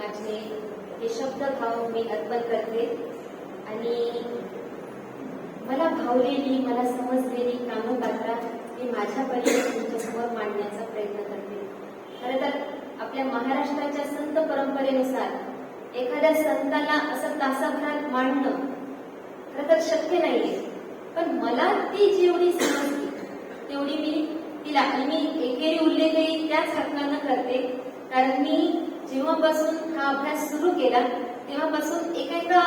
माझे हे शब्द भाव मी अर्पण करते आणि मला भावलेली मला समजलेली कानोपात्रा मी माझ्या परीने तुमच्यासमोर मांडण्याचा प्रयत्न करते. खरं तर आपल्या महाराष्ट्राच्या संत परंपरेनुसार एखाद्या संताला असं तासाभरात मांडणं खरं तर शक्य नाहीये, पण मला ती जेवढी समजली तेवढी मी तिला आणि मी एकेरी उल्लेखही त्याच हक्कानं करते. कारण मी जेव्हापासून हा अभ्यास सुरू केला तेव्हापासून एका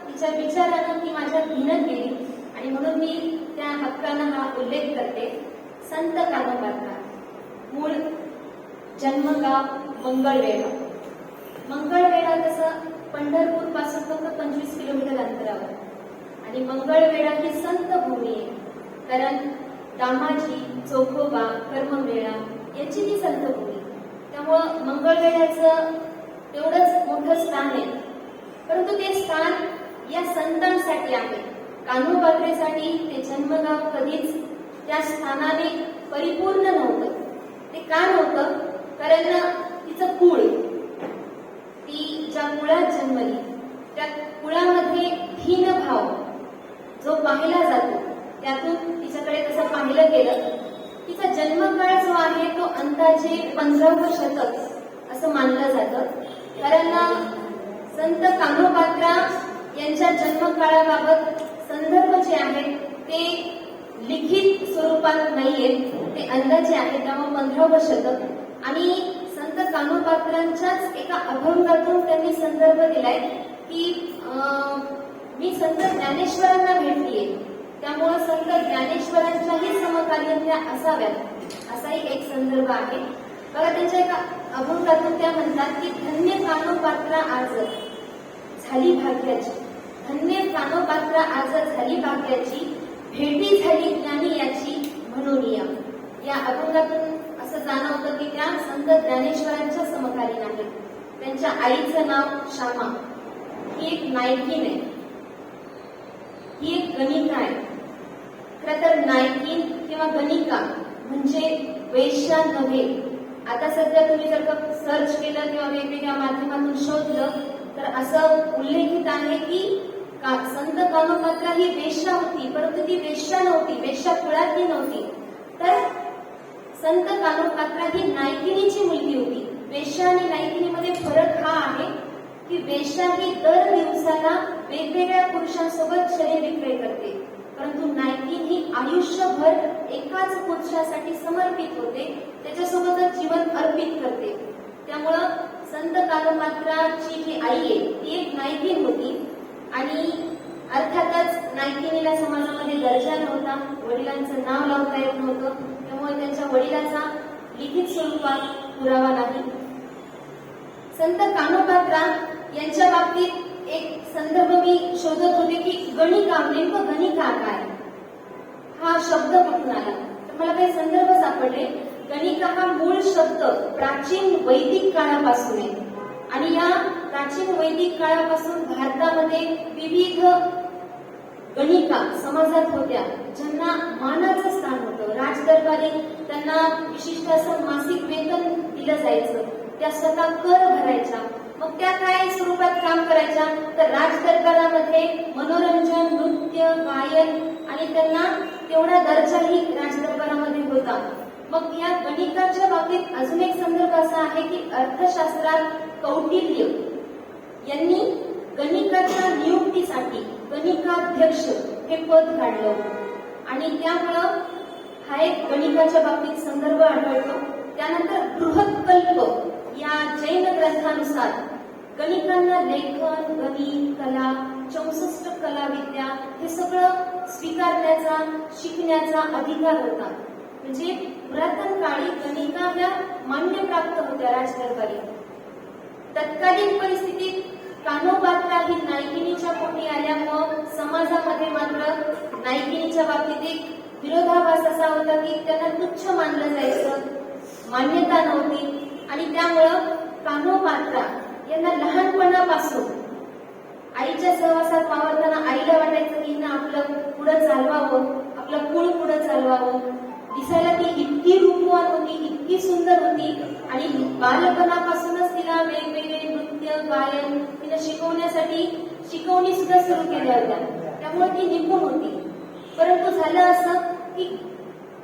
तिच्या विचारानं ती माझ्या भिनत गेली आणि म्हणून मी त्या हक्कानं हा उल्लेख करते. संत कानोपात्रा, मूळ जन्मगाव मंगळवेढा. मंगळवेढा कसं पंढरपूर पासून फक्त 25 किलोमीटर अंतरावर आणि मंगळवेढा ही संत भूमी आहे. कारण दामाजी, चोखोबा, कर्मवेळा याची ती संत भूमी. त्यामुळं मंगळवेढ्याचं तेवढंच मोठं स्थान आहे, परंतु ते स्थान या संतांसाठी आहे. कान्होपात्रेसाठी ते जन्मगाव कधीच त्या स्थानाने परिपूर्ण नव्हतं. ते का नव्हतं? कारण तिचं कुळ, ती ज्या कुळात जन्मली त्या कुळामध्ये हीन भाव जो पाहिला जातो त्यातून तिच्याकडे तसं पाहिलं गेलं. तिचा जन्मकाळ जो आहे तो अंदाजे 15वे शतक असं मानलं जातं. कारण संत कान्होपात्रा यांच्या जन्मकाळाबाबत संदर्भ जे आहेत ते लिखित स्वरूपात नाहीयेत, ते अंदाजे आहेत. त्यामुळे 15वे शतक आणि संत कान्होपात्रांच्याच एका अभंगातून त्यांनी संदर्भ दिलाय की मी संत ज्ञानेश्वरांना भेटलीये, त्यामुळे संत ज्ञानेश्वरांच्याही समकालीन त्या असाव्यात असाही एक संदर्भ आहे. बघा त्यांच्या एका अभंगातून त्या म्हणतात की धन्य कानोपात्रा आज झाली भाग्याची, धन्य कानोपात्रा आज झाली भाग्याची, भेटी झाली ज्ञानी याची म्हणून या अभंगातून असं जाणवतं की त्या संत ज्ञानेश्वरांच्या समकालीन आहेत. त्यांच्या आईचं नाव श्यामा, ही एक नायकीन आहे, ही एक गणिका आहे. खरं तर नायकीन किंवा गणिका म्हणजे वेश्या नव्हे. आता सध्या तुम्ही जर का सर्च केलं किंवा वेगवेगळ्या माध्यमातून शोधलं तर असं उल्लेखित आहे की संत कानोपात्रा ही वेश्या होती, परंतु ती वेश्या नव्हती, वेश्या कुळातली नव्हती. तर संत कानोपात्रा ही नायकिनीची मुलगी होती. वेश्या आणि नायकिनीमध्ये फरक हा आहे की वेश्या ही दर दिवसाला वेगवेगळ्या पुरुषांसोबत शरीर विक्रय करते, परंतु नायकीन ही आयुष्यभर एकाच पुरुषासाठी समर्पित होते, त्याच्यासोबतच जीवन अर्पित करते. त्यामुळं संत कानोपात्राची जी आई आहे ती एक नायकीन होती आणि अर्थातच नायकिनीला समाजामध्ये दर्जा नव्हता, वडिलांचं नाव लावता येत नव्हतं, त्यामुळे त्यांच्या वडिलाचा लिखित स्वरूपात पुरावा नाही. संत कानोपात्रा यांच्या बाबतीत एक संदर्भ मी शोधत होते की गणिका, नेमकं गणिका काय, हा शब्द कुठून आला, तर मला काही संदर्भ सापडले. गणिका हा मूळ शब्द प्राचीन वैदिक काळापासून आहे आणि या प्राचीन वैदिक काळापासून भारतामध्ये विविध गणिका समाजात होत्या ज्यांना मानाचं स्थान होतं. राजदरबारी त्यांना विशिष्ट असं मासिक वेतन दिलं जायचं, त्या स्वतः कर भरायच्या. मग त्या काय स्वरूपात काम करायच्या तर राजदरबारामध्ये मनोरंजन, नृत्य, गायन आणि त्यांना तेवढा दर्जाही राजदरबारामध्ये होता. मग या गणिकाच्या बाबतीत अजून एक संदर्भ असा आहे की अर्थशास्त्रात कौटिल्य यांनी गणिकाच्या नियुक्तीसाठी गणिकाध्यक्ष हे पद काढलं आणि त्यामुळं हा एक गणिकाच्या बाबतीत संदर्भ आढळतो. त्यानंतर बृहत्कल्प या जैन ग्रंथानुसार गणिकांना लेखन, गणित, कला, 64 कलाविद्या हे सगळं स्वीकारण्याचा, शिकण्याचा अधिकार होता. म्हणजे पुरातन काळी गणिका ह्या मान्य प्राप्त होत्या राजदरबारी. तत्कालीन परिस्थितीत कान्होपात्रा ही नायकिनीच्या पोटी आल्यामुळं समाजामध्ये मात्र नायकिनीच्या बाबतीत एक विरोधाभास असा होता की त्यांना तुच्छ मानलं जायचं, मान्यता नव्हती आणि त्यामुळं कान्होपात्रा यांना लहानपणापासून आईच्या सहवासात वावरताना आईला वाटायचं की हिनं आपलं पुढं चालवावं, आपलं कुळ पुढं चालवावं. दिसायला ती इतकी रूपवान होती, इतकी सुंदर होती आणि बालपणापासूनच तिला वेगवेगळे नृत्य, गायन तिला शिकवण्यासाठी शिकवणी सुद्धा सुरू केल्या होत्या, त्यामुळे ती निपुण होती. परंतु झालं असं की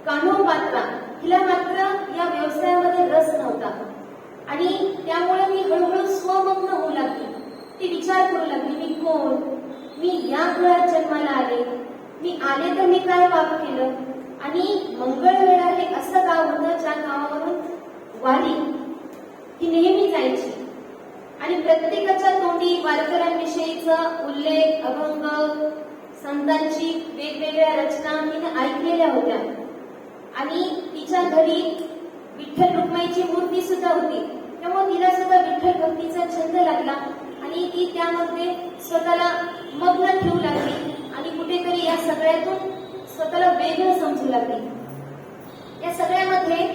कान्होपात्रा हिला मात्र या व्यवसायामध्ये रस नव्हता आणि त्यामुळे मी हळूहळू स्वमग्न होऊ लागली. ती विचार करू लागली, मी कोण, मी या कुळात जन्माला आले, मी आले तर मी काय पाप केलं. आणि मंगळवेढा हे असं गाव होतं ज्या गावावरून वारी ही नेहमी जायची आणि प्रत्येकाच्या तोंडी वारकऱ्यांविषयीचा उल्लेख, अभंग, संतांची वेगवेगळ्या रचना तिने ऐकलेल्या होत्या. आणि तिच्या घरी विठ्ठल रुक्माईची मूर्ती सुद्धा होती, त्यामुळे तिला सुद्धा विठ्ठल भक्तीचा छंद लागला आणि ती त्यामध्ये स्वतःला मग्न ठेवू लागली आणि कुठेतरी या सगळ्यातून स्वतःला वेगळं समजू लागली. या सगळ्यामध्ये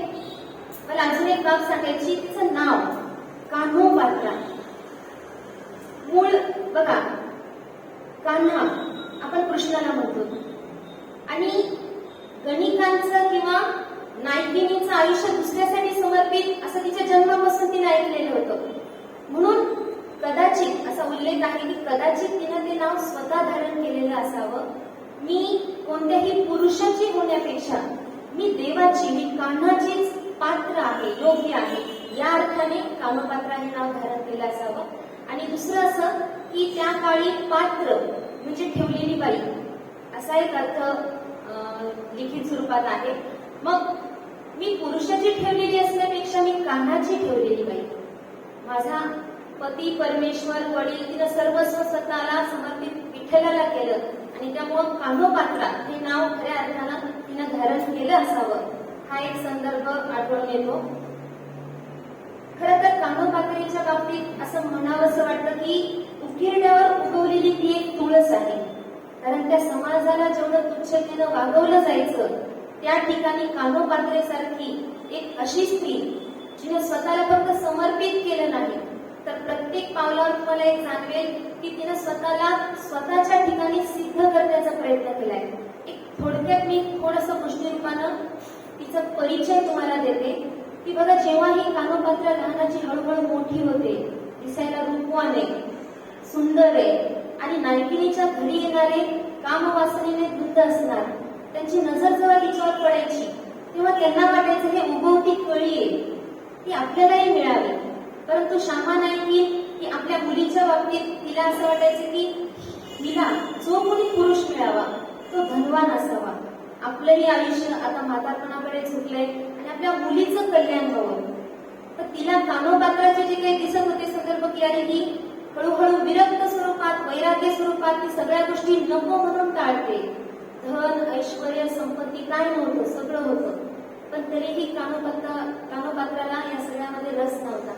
मला अजून एक बाब सांगायची, तिचं नाव कान्होपात्रा. मूळ बघा, कान्हा आपण कृष्णाला म्हणतो आणि गणिकांचं किंवा नायकिनीचं आयुष्य दुसऱ्यासाठी समर्पित असं तिच्या जन्मापासून तिने ऐकलेलं होतं. म्हणून कदाचित असा उल्लेख आहे की कदाचित तिनं ते नाव स्वतः धारण केलेलं असावं. मी कोणत्याही पुरुषाची होण्यापेक्षा मी देवाची, मी कान्हाचीच पात्र आहे, योग्य आहे, या अर्थाने कान्होपात्रा हे नाव धारण केलं असावं. आणि दुसरं असं की त्या काळी पात्र म्हणजे ठेवलेली बाई असा एक अर्थ लिखित स्वरूपात आहे. मग मी पुरुषाची ठेवलेली असण्यापेक्षा मी कान्हाची ठेवलेली बाई. माझा पती, परमेश्वर, वडील तिनं सर्वस्व स्वतःला समर्पित विठ्ठलाला केलं आणि त्यामुळं कान्होपात्रा हे नाव खऱ्या अर्थानं तिनं धारण केलं असावं, हा एक संदर्भ आढळून येतो. खरं तर कान्होपात्रेच्या बाबतीत असं म्हणावंसं वाटतं की उकिरड्यावर उगवलेली ती एक तुळस आहे. कारण त्या समाजाला जेवढं तुच्छतेनं वागवलं जायचं त्या ठिकाणी कान्होपात्रेसारखी एक अशी स्त्री जिने स्वतःला फक्त समर्पित केलं नाही तर प्रत्येक पावलावर तुम्हाला एक जाणवेल की तिनं स्वतःला स्वतःच्या ठिकाणी सिद्ध करण्याचा प्रयत्न केलाय. एक थोडक्यात मी थोडंसं पुष्टिरूपानं तिचा परिचय तुम्हाला देते की बघा, जेव्हा ही कान्होपात्रा लहानाची हळूहळू मोठी होते, दिसायला रूपवान आहे, सुंदर आहे आणि नायकिनीच्या घरी येणारे कामवासनेने धुंद असणार, त्यांची नजर जेव्हा तिच्यावर पडायची तेव्हा त्यांना वाटायचं हे उगवती कळी आहे, ती आपल्यालाही मिळावी. परंतु श्यामा नायकी ही आपल्या मुलीच्या बाबतीत तिला असं वाटायचं की हिला जो कोणी पुरुष मिळावा तो धनवान असावा. आपलंही आयुष्य आता म्हातारपणाकडे झुकलंय आणि आपल्या मुलीचं कल्याण व्हावं. तर तिला कान्होपात्राचे जे काही दिसत होते संदर्भ की अरे ही हळूहळू विरक्त स्वरूपात, वैराग्य स्वरूपात ती सगळ्या गोष्टी नको म्हणून टाळते. धन, ऐश्वर, संपत्ती काय नव्हतं, सगळं होतं, पण तरीही कान्होपात्राला या सगळ्यामध्ये रस नव्हता.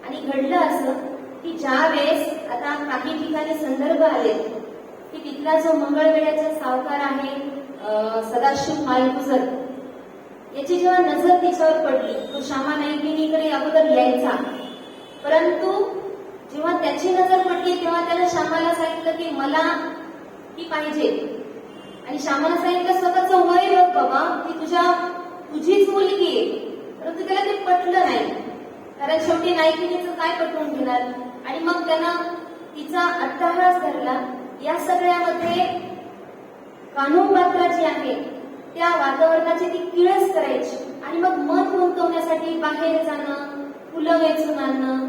आणि घडलं असं की ज्या वेळेस आता काही ठिकाणी संदर्भ आले की तिथला जो मंगळवेढ्याचा सावकार आहे सदाशिव मालगुजर, याची जेव्हा नजर तिच्यावर पडली तो श्यामा नायकिनीकडे अगोदर यायचा, परंतु जेव्हा त्याची नजर पडली तेव्हा त्यानं श्यामाला सांगितलं की मला ती पाहिजे. आणि श्यामाला सांगितलं स्वतःचं वय बघ बाबा, ती तुझीच मुलगी आहे. परंतु त्याला ते पटलं नाही, कारण शेवटी नायकिनीचं काय पटवून घेणार. आणि मग त्यानं तिचा अट्टहास धरला. या सगळ्यामध्ये कान्होपात्रा जी आहे त्या वातावरणाची ती किळस करायची आणि मग मन गुंतवण्यासाठी बाहेर जाणं, फुलं वेचून आणणं,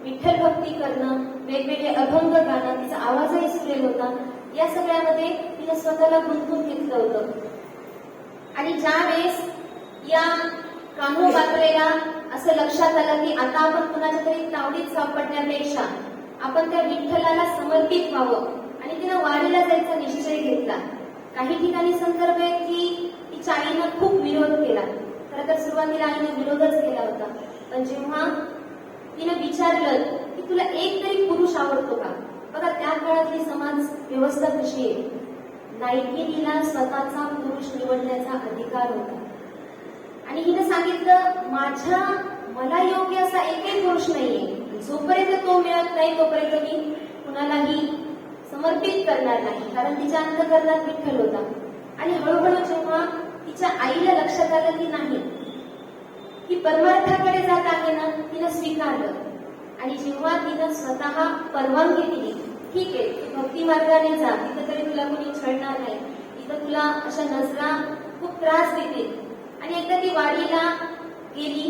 विठ्ठल भक्ती करणं, वेगवेगळे अभंग गाणं, तिचा आवाजही सुरेल होता. या सगळ्यामध्ये तिने स्वतःला गुंतवून घेतलं होतं. आणि ज्या वेळेस या कान्होपात्रेला असं लक्षात आलं की आता आपण कुणाच्या तरी तावडीत सापडण्यापेक्षा आपण त्या विठ्ठलाला समर्पित व्हावं आणि तिनं वारीला जायचा निश्चय घेतला. काही ठिकाणी संदर्भ आहे की तिच्या आईनं खूप विरोध केला. खरं तर सुरुवातीला आईने विरोधच केला होता, पण जेव्हा तिने विचारलं की तुला एक तरी पुरुष आवडतो का, बघा त्या काळातली समाज व्यवस्था कशी आहे, नायकिनीला स्वतःचा पुरुष निवडण्याचा अधिकार होता. आणि हिने सांगितलं मला योग्य असा एकही पुरुष नाहीये, जोपर्यंत तो मिळत नाही तोपर्यंत मी कुणालाही समर्पित करणार नाही, कारण तिच्या अंतःकरणात विठ्ठल होता. आणि हळूहळू जेव्हा तिच्या आईला लक्षात आलं की नाही ही परमार्थाकडे जात आहे ना, तिनं स्वीकारलं आणि जेव्हा तिनं स्वतः परवानगी दिली, ठीक आहे तू भक्ती मार्गाने जा, तिथं तरी तुला कोणी छळणार नाही, तिथं तुला अशा नजरा खूप त्रास देतील. आणि एकदा ती वाडीला गेली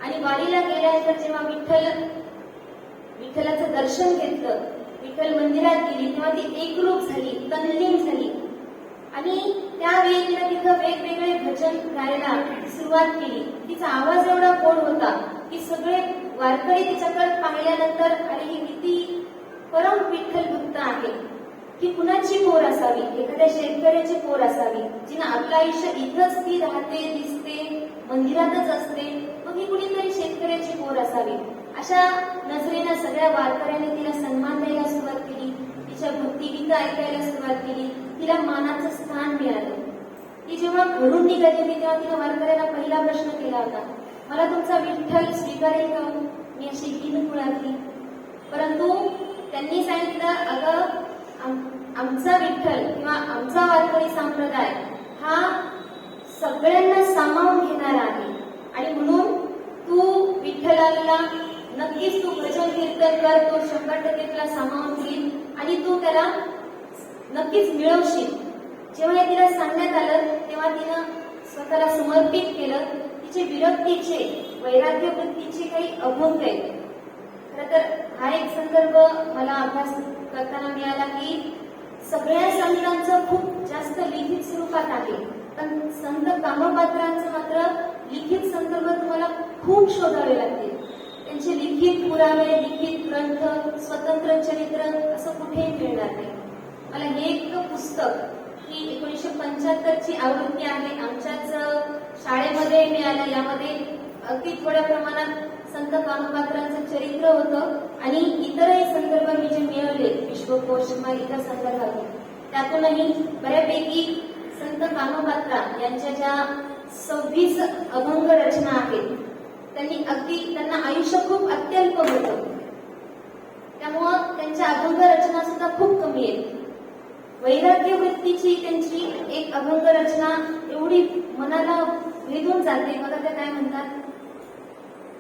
आणि वाडीला गेल्यानंतर जेव्हा विठ्ठलाचं दर्शन घेतलं, विठ्ठल मंदिरात गेली, तेव्हा ती एकरूप झाली, तल्लीन झाली. आणि त्यावेळी तिला तिथं वेगवेगळे भजन गायला सुरुवात केली. तिचा आवाज एवढा गोड होता की सगळे वारकरी तिच्याकडे पाहिल्यानंतर अरे ही किती परम विठ्ठल भक्त आहे, की कुणाची पोर असावी, एखाद्या शेतकऱ्याची पोर असावी, जिने आपलं आयुष्य इथंच ती राहते, दिसते, मंदिरातच असते, मग ही कुणीतरी शेतकऱ्याची पोर असावी. अशा नजरेनं सगळ्या वारकऱ्यांनी तिला सन्मान द्यायला सुरुवात केली, तिच्या भक्तिगीतं ऐकायला सुरुवात केली, तिला मानाचं स्थान मिळालं. ती जेव्हा घरून निघाली होती तेव्हा तिने वारकऱ्यांना पहिला प्रश्न केला होता, मला तुमचा विठ्ठल स्वीकारेल का? मी अशी हीन कुळातली. परंतु त्यांनी सांगितलं, अगं आमचा विठ्ठल किंवा आमचा वारकरी संप्रदाय हा सगळ्यांना सामावून घेणारा आहे, आणि म्हणून तू विठ्ठलाला नक्कीच तू भजन कीर्तन कर, तो 100% तुला सामावून घेईल आणि तू त्याला नक्कीच मिळवशील. जेव्हा हे तिला सांगण्यात आलं तेव्हा तिनं स्वतःला समर्पित केलं. तिचे विरक्तीचे, वैराग्य वृत्तीचे काही अभंग आहेत. खरं तर हा एक संदर्भ मला अभ्यास करताना मिळाला की सगळ्या संतांचं खूप जास्त लिखित स्वरूपात आहे, पण संत कामपात्रांचं मात्र लिखित संदर्भ तुम्हाला खूप शोधावे लागतील. त्यांचे लिखित पुरावे, लिखित ग्रंथ, स्वतंत्र चरित्र असं कुठेही मिळणार नाही. मला हे एक पुस्तक ही 1975ची आवृत्ती आहे, आमच्याच शाळेमध्ये मिळालं. यामध्ये अगदी थोड्या प्रमाणात संत कामपात्रांचं चरित्र होतं आणि इतरही संदर्भ मी जे मिळवले, विश्वकोश किंवा इतर संदर्भात, त्यातूनही बऱ्यापैकी संत कामपात्रा यांच्या ज्या 26 अभंग रचना आहेत, त्यांना आयुष्य खूप अत्यल्प होतं, त्यामुळं त्यांच्या अभंग रचना सुद्धा खूप कमी आहेत. वैराग्य वृत्तीची त्यांची एक अभंग रचना एवढी मनाला भेदून जाते. बघा त्या काय म्हणतात,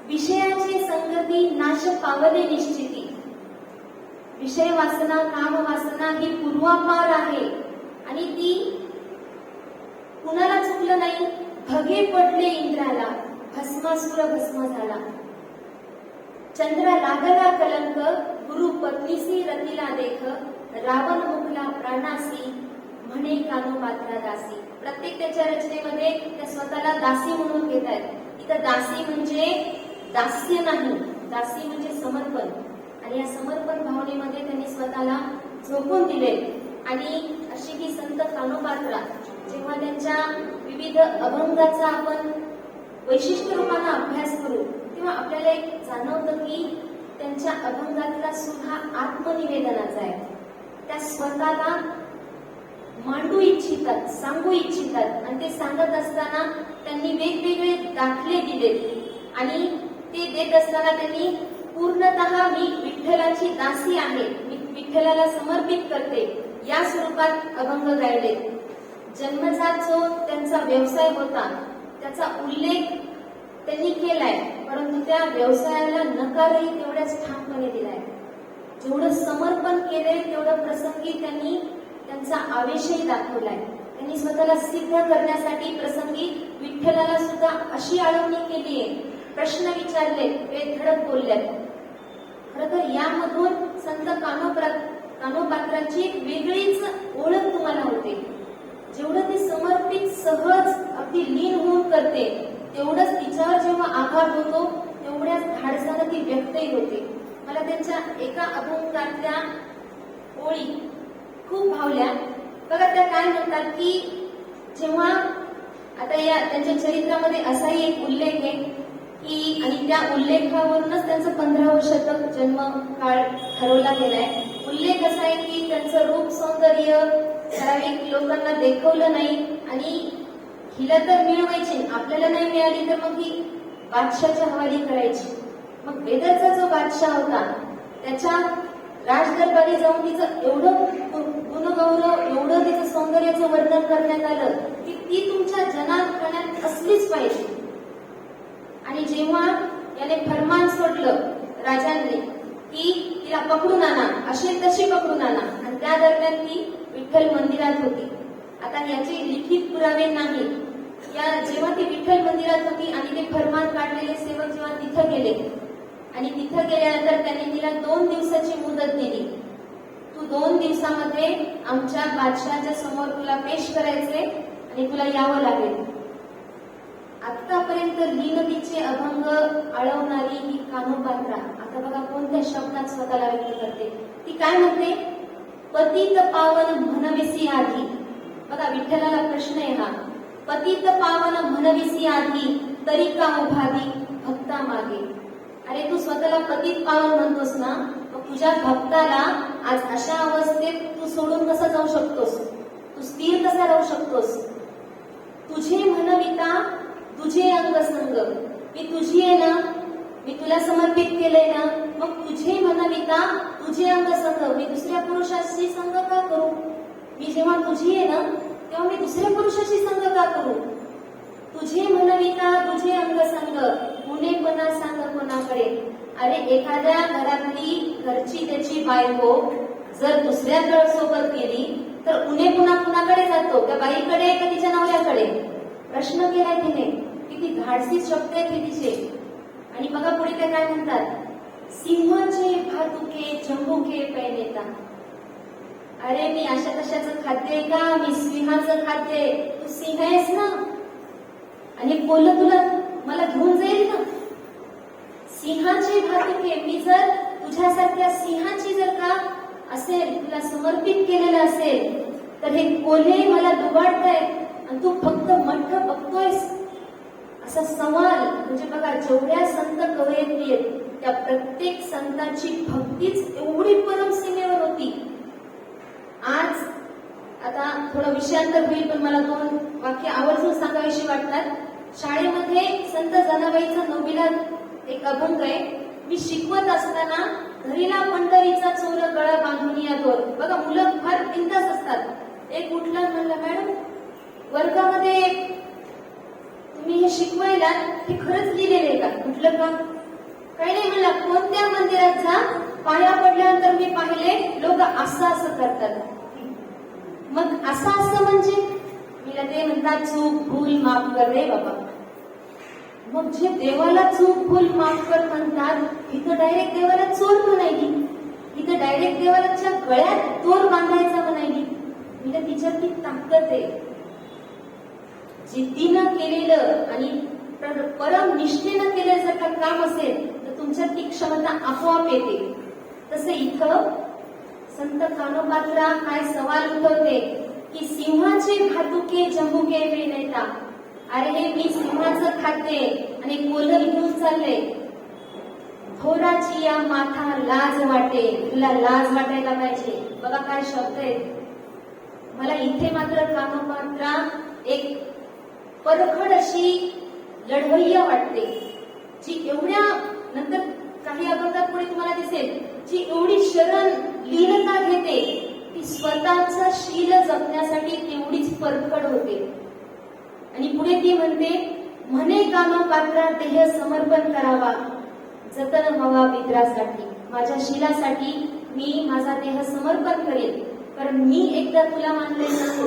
विषयाची संगती नाश पावले निश्चिती, विषय वासना काम वासना ही पूर्वापार आहे आणि ती कुणाला चुकलं नाही. भगे पडले इंद्राला, भस्मासुर भस्म झाला, चंद्रा लागला कलंक, गुरु पत्नीसी रतीला देख, रावण मुखला प्राणासी, म्हणे कानोपात्रा दासी. प्रत्येक त्याच्या रचनेमध्ये त्या स्वतःला दासी म्हणून घेत आहेत. इथं दासी म्हणजे दास्य नाही, दासी म्हणजे समर्पण, आणि या समर्पण भावनेमध्ये त्यांनी स्वतःला झोकून दिले. आणि अशी ही संत कानोपात्रा जेव्हा त्यांच्या विविध अभंगाचा आपण वैशिष्ट्य रूपाने अभ्यास करू तेव्हा आपल्याला एक जाणवतं की त्यांच्या अभंगातला सुद्धा आत्मनिवेदनाचा आहे. त्या स्वतःला मांडू इच्छितात, सांगू इच्छितात, आणि ते सांगत असताना त्यांनी वेगवेगळे दाखले दिलेत आणि ते देत असताना त्यांनी पूर्णतः मी विठ्ठलाची दासी आहे, मी विठ्ठलाला समर्पित करते या स्वरूपात अभंग गायले. जन्मजात जो त्यांचा व्यवसाय होता त्याचा उल्लेख त्यांनी केलाय, परंतु त्या व्यवसायाला नकारही तेवढ्याच ठामपणे दिलाय. जेवढं समर्पण केलंय तेवढं प्रसंगी त्यांनी त्यांचा आवेशही दाखवलाय. त्यांनी स्वतःला सिद्ध करण्यासाठी प्रसंगी विठ्ठलाला सुद्धा अशी आळवणी केली आहे, प्रश्न विचारले, बेधडक बोलल्यात. खरं तर यामधून संत कानोपात्राची एक वेगळीच ओळख तुम्हाला होते. जेवढं ती समर्पित, सहज, अगदी लीन होऊन करते, तेवढंच तिच्यावर जेव्हा आघात होतो तेवढ्याच धाडसानं ती व्यक्तही होते. मला त्यांच्या एका अभंगातल्या ओळी खूप भावल्या. बघा त्या काय म्हणतात की जेव्हा आता या त्यांच्या चरित्रामध्ये असाही एक उल्लेख आहे की, आणि त्या उल्लेखावरूनच त्यांचं 15वं शतक जन्म काळ ठरवला गेलाय. उल्लेख असा आहे की त्यांचं रूप सौंदर्य ठराविक लोकांना देखवलं नाही आणि हिला तर मिळवायची, आपल्याला नाही मिळाली तर मग ही बादशाच्या हवाली करायची. मग बेदरचा जो बादशाह होता त्याच्या राजदरबारी जाऊन तिचं एवढं गुणगौरव, एवढं तिचं सौंदर्याचं वर्णन करण्यात आलं की ती तुमच्या जनात असलीच पाहिजे. आणि जेव्हा याने फरमान सोडलं राजांनी की तिला पकडून आणा, अशी तशी पकडून आणा, आणि त्या दरम्यान ती विठ्ठल मंदिरात होती. आता याचे लिखित पुरावे नाही. जेव्हा ती विठ्ठल मंदिरात होती आणि ते फरमान काढलेले सेवक जेव्हा तिथं गेले आणि तिथं गेल्यानंतर त्यांनी तिला 2 दिवसाची मुदत दिली. तू 2 दिवसामध्ये आमच्या बादशहाच्या समोर तुला पेश करायचे आणि तुला यावं लागेल. आतापर्यंत लीनतेचे अभंग आळवणारी ही कानोपात्रा आता बघा कोणत्या शब्दात स्वतःला व्यक्त करते. ती काय म्हणते? पतित पावन म्हणविसी आधी. बघा विठ्ठलाला प्रश्न आहे हा. पतित पावन म्हणविसी आधी तरी का उभादी भक्ता मागे. अरे तू स्वतःला पतित पावन म्हणतोस ना, मग तुझ्या भक्ताला आज अशा अवस्थेत तू सोडून कसं जाऊ शकतोस? तू स्थिर कसा राहू शकतोस? तुझे म्हणविता तुझे अंगसंग. मी तुझी आहे ना, मी तुला समर्पित केलंय ना, मग तुझे म्हणविता तुझे अंगसंग. मी दुसऱ्या पुरुषाशी संग का करू? मी जेव्हा तुझी आहे ना तेव्हा मी दुसऱ्या पुरुषाशी संग का करू? तुझे म्हणविता तुझे अंगसंग, उणेपणा सांग कोणाकडे. अरे एखाद्या घरची त्याची बायको जर दुसऱ्या सोबत गेली तर उणेपणा कुणाकडे जातो? त्या बाईकडे का तिच्या नवऱ्याकडे? प्रश्न केलाय तिने. किती धाडसी शब्द आहेत तिचे. आणि बघा पुढे ते काय म्हणतात? सिंहाचे भातुके जंबुके पैनेता. अरे मी अशा कशाचं खाते का? मी सिंहाचं खाते. तू सिंह आहेस ना, आणि बोललं तुला मला घेऊन जाईल ना. सिंहाचे भातुके, मी जर तुझ्यासारख्या सिंहाची जर का असेल, तुला समर्पित केलेलं असेल, तर हे कोल्हे मला दुबाडतायत आणि तू फक्त मठ बघतोयस. असा सवाल. म्हणजे बघा जेवढ्या संत कवयित्री आहेत त्या प्रत्येक संतांची भक्तीच एवढी परम सीमेवर होती. आज आता थोडं विषयांतर होईल, पण मला 2 वाक्य आवर्जून सांगावीशी वाटतात. शाळेमध्ये संत जनाबाईचा 9वीला एक अभंग आहे. मी शिकवत असताना घरीला पंढरीचा चोर गळा बांधून या दोर. बघा मुलं फार बिनधास्त असतात. एक उठला म्हणलं, मॅडम वर्गामध्ये तुम्ही हे शिकवायला हे खरंच लिहिलेलं आहे का? म्हटलं का? काही नाही म्हणला. कोणत्या मंदिरात जा, पाया पडल्यानंतर मी पाहिले लोक असं करतात. मग असं म्हणजे मला ते म्हणतात चूक भूल माफ कर रे बाबा. मग जे देवाला चूक भूल माफ कर म्हणतात, इथं डायरेक्ट देवाला चोर म्हणायली, इथं डायरेक्ट देवाच्या गळ्यात दोर बांधायचा म्हणायली. म्हणजे तिच्यात ती ताकद आहे. जिद्दीनं केलेलं आणि परम निष्ठेनं केलेलं जर का काम असेल तर तुमच्यात ती क्षमता आपोआप येते. तसं इथं संत कानोपात्रा काय सवाल उठवते की सिंहाचे भातुके जंबुके पैनेता. अरे मी सिंहाचं खाते आणि कोल्ह घेऊन चालले. थोराची या माथा लाज वाटे. तुला लाज वाटायला पाहिजे. बघा काय शब्द आहेत. मला इथे मात्र कानोपात्रा एक परखड अशी लढवय्या वाटते, जी एवढ्या नंतर काही अभंगात पुढे तुम्हाला दिसेल, जी एवढी शरण लीनता घेते, ती स्वतःचा शील जपण्यासाठी तेवढीच परखड होते. आणि पुढे ती म्हणते, म्हणे कानोपात्रा देह समर्पण करावा, जतन व्हावा पित्रासाठी. माझ्या शीलासाठी मी माझा देह समर्पण करेल. कारण मी एकदा तुला मानलंय ना,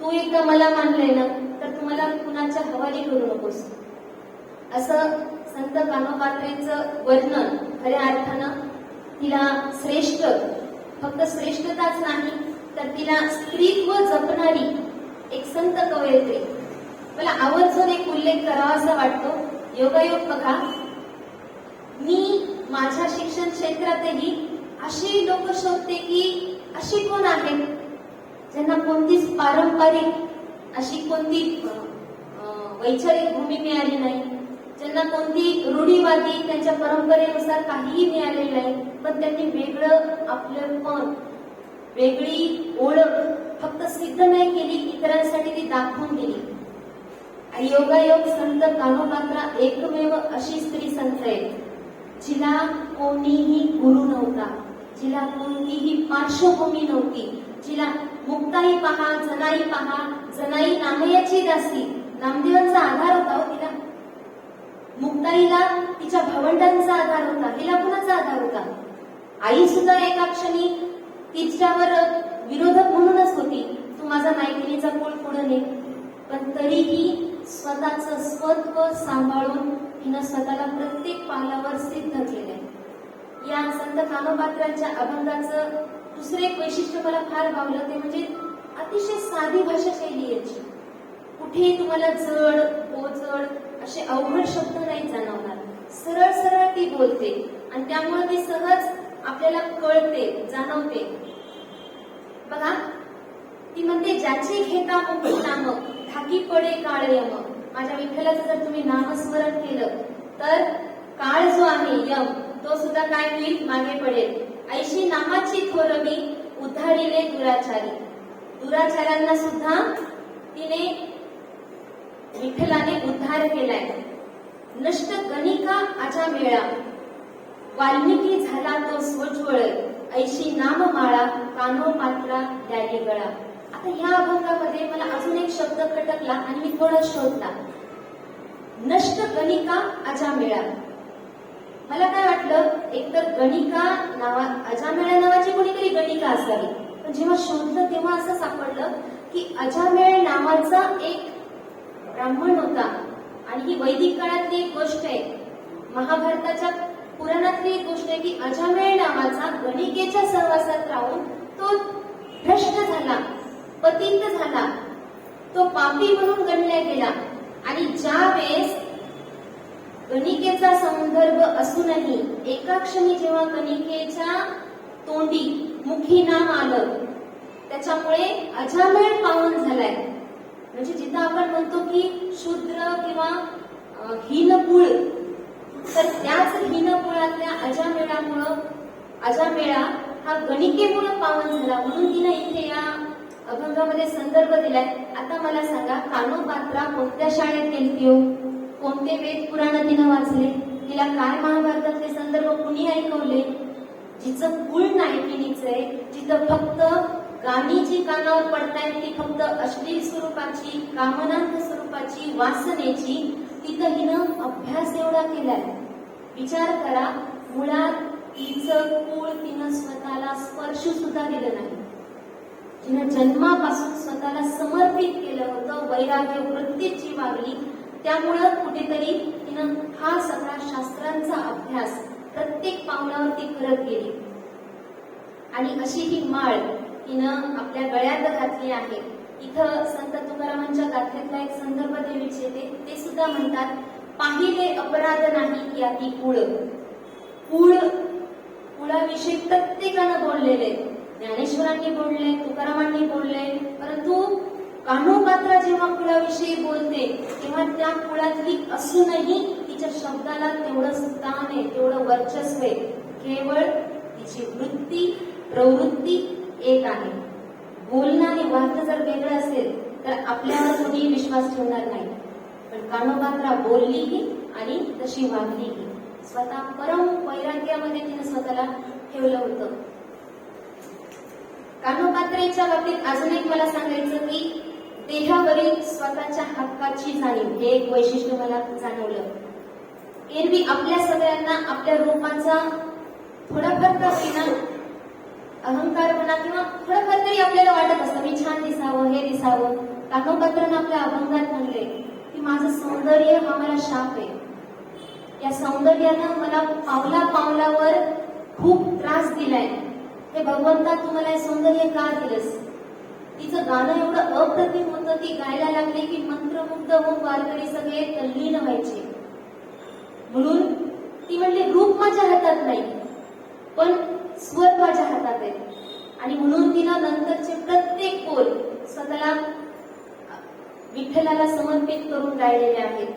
तू एकदा मला मानलंय ना, तर तुम्हाला कुणाच्या हवाली करू नकोस. असं संत कानोपात्रेचं वर्णन खऱ्या अर्थानं तिला श्रेष्ठ, फक्त श्रेष्ठताच नाही तर तिला स्त्रीत्व जपणारी एक संत कवयित्री. मला आवर्जून एक उल्लेख करावासा वाटतो. योगायोग बघा, मी माझ्या शिक्षण क्षेत्रातही अशी लोक शोधते की अशी कोण आहेत ज्यांना कोणतीच पारंपरिक अशी कोणती वैचारिक भूमी मिळाली नाही, ज्यांना कोणती रूढीवादी त्यांच्या परंपरेनुसार काहीही मिळालेलं नाही, पण त्यांनी वेगळं आपलं वेगळी ओळख फक्त सिद्ध नाही केली, इतरांसाठी ती दाखवून दिली. आणि योगायोग संत कानोपात्रा एकमेव अशी स्त्री संत आहे जिला कोणीही गुरु नव्हता, जिला कोणतीही पार्श्वभूमी नव्हती, जिला मुक्ताई पहा, जनाई पहा, जनाई नामयाची दासी, नामदेवांचा आधार होता हो तिला. मुक्ताईला तिच्या भावंडांचा आधार होता, हिला कुणाचा आधार होता? आई सुद्धा एका क्षणी तिच्यावर विरोधक म्हणूनच होती, तू माझा मैत्रिणीचा कुळ पुढे ने. पण तरीही स्वतःचं स्वत्व सांभाळून तिनं स्वतःला प्रत्येक पावलावर सिद्ध केलंय. या संत कानोपात्रांच्या अभंगाचं दुसरे एक वैशिष्ट्य मला फार भावलं, ते म्हणजे अतिशय साधी भाषा शैली याची. कुठेही तुम्हाला जड पोचड असे अवघड शब्द नाही जाणवणार. सरळ सरळ ती बोलते आणि त्यामुळे ती सहज आपल्याला कळते, जाणवते. बघा, ती म्हणते, ज्याची घेता मुक्ती नाम ठाकी पडे काळ यम. माझ्या विठ्ठलाचं जर तुम्ही नामस्मरण केलं तर काळ जो आहे यम, तो सुद्धा काय होईल? मागे पडेल. ऐशी नामाची थोरवी उद्धारिले दुराचारी. दुराचार्यांना सुद्धा तिने, विठ्ठलाने उद्धार केलाय. नष्ट गणिका आजा मेळा वाल्मिकी झाला तो स्वज्वळ. ऐशी नाम माळा कानोपात्रा द्याली गळा. आता ह्या अभंगामध्ये मला अजून एक शब्द खटकला आणि मी थोडा शोधला. नष्ट गणिका अजामेळा. मला काय वाटलं, एकतर गणिका अजामेळा नावाची कोणीतरी गणिका असावी, पण जेव्हा शोधलं तेव्हा असं सापडलं की अजामेळ नावाचा एक ब्राह्मण होता. आणि ही वैदिक काळातली एक गोष्ट आहे, महाभारताच्या पुराणातली एक गोष्ट आहे की अजामेळ नावाचा गणिकेच्या सहवासात राहून तो भ्रष्ट झाला, पतित झाला, तो पापी म्हणून गणला गेला. आणि ज्या वेळेस गणिकेचा संदर्भ असूनही एका क्षणी जेव्हा गणिकेच्या तोंडी मुखी नाम आलं, त्याच्यामुळे अजामेळ पावन झालाय. म्हणजे जिथं आपण म्हणतो की शूद्र किंवा हीनकुळ, तर त्याच हीनकुळातल्या अजामेळा हा गणिकेमुळे पावन झाला, म्हणून तिने इथे या अभंगामध्ये संदर्भ दिलाय. आता मला सांगा, कानोपात्रा कोणत्या शाळेत गेलती हो? कोणते वेद पुराण तिनं वाचले? तिला काय महाभारतातले संदर्भ कुणी ऐकवले? जिचं कुळ नायकिनीच आहे, जिथं फक्त गाणी जी कानावर पडतायत ती फक्त अश्लील स्वरूपाची, कामनांत स्वरूपाची, वासनेची, तिथं हिनं अभ्यास एवढा केलाय. विचार करा, मुळात तिचं कुळ तिनं स्वतःला स्पर्श सुद्धा दिलं नाही. तिनं जन्मापासून स्वतःला समर्पित केलं होतं, वैराग्य वृत्तीत जी वागली, त्यामुळं कुठेतरी तिनं हा सगळा शास्त्रांचा अभ्यास प्रत्येक पावलावरती करत गेली. आणि अशी ही माळ तिनं आपल्या गळ्यात घातली आहे. इथं संत तुकारामांच्या गाथेतला एक संदर्भ देवीचे ते सुद्धा म्हणतात, पाहिले अपराध नाही याती कुळ. कुळाविषयी प्रत्येकानं बोललेले, ज्ञानेश्वरांनी बोलले, तुकारामांनी बोलले, परंतु कानोपात्रा जेव्हा कुळाविषयी बोलते तेव्हा त्या कुळातली असूनही तिच्या शब्दाला तेवढं स्थान आहे, तेवढं वर्चस्व आहे. केवळ तिची वृत्ती प्रवृत्ती एक आहे. बोलणं आणि वाक्य जर वेगळं असेल तर आपल्यावर कोणी विश्वास ठेवणार नाही. पण कानोपात्रा बोललीही आणि तशी वागलीही. स्वतः परम वैराग्यामध्ये तिने स्वतःला ठेवलं होतं. कानोपात्रेच्या बाबतीत अजून एक मला सांगायचं की देहावरील स्वतःच्या हक्काची जाणीव, हे एक वैशिष्ट्य मला जाणवलं. एरवी आपल्या सगळ्यांना आपल्या रूपाचा थोडाफार का होईना अहंकार म्हणा किंवा थोडंफार तरी आपल्याला वाटत असतं, मी छान दिसावं, हे दिसावं. कानोपात्रानं आपल्या अभंगात म्हणले की माझं सौंदर्य हा मला शाप आहे. या सौंदर्यानं मला पावला पावलावर खूप त्रास दिलाय. हे भगवंता तू मला हे सौंदर्य का दिलंस? तिचं गाणं एवढं अप्रतिम होतं, ती गायला लागली की मंत्रमुग्ध होऊन वारकरी सगळे तल्लीन व्हायचे. म्हणून ती म्हणली, रूप माझ्या हातात नाही पण स्वर माझ्या हातात आहे. आणि म्हणून तिनं नंतरचे प्रत्येक बोल स्वतःला विठ्ठलाला समर्पित करून गायलेले आहेत.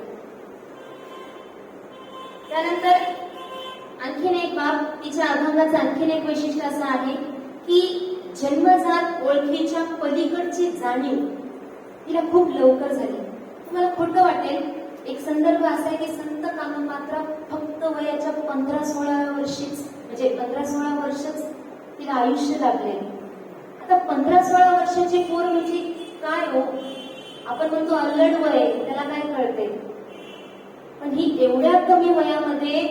त्यानंतर आणखीन एक बाब, तिच्या अभंगाचं आणखीन एक वैशिष्ट्य असं आहे की जन्मजात ओळखीच्या पलीकडची जाणीव तिला खूप लवकर झाली. तुम्हाला खोटं वाटेल, एक संदर्भ असा आहे की संत कानोपात्रा फक्त वयाच्या 15-16 वर्षीच, म्हणजे 15-16 वर्षच तिला आयुष्य लागले. आता 15-16 वर्षाची पोर म्हणजे काय हो, आपण म्हणतो अल्लड वय, त्याला काय कळते. पण ही एवढ्या कमी वयामध्ये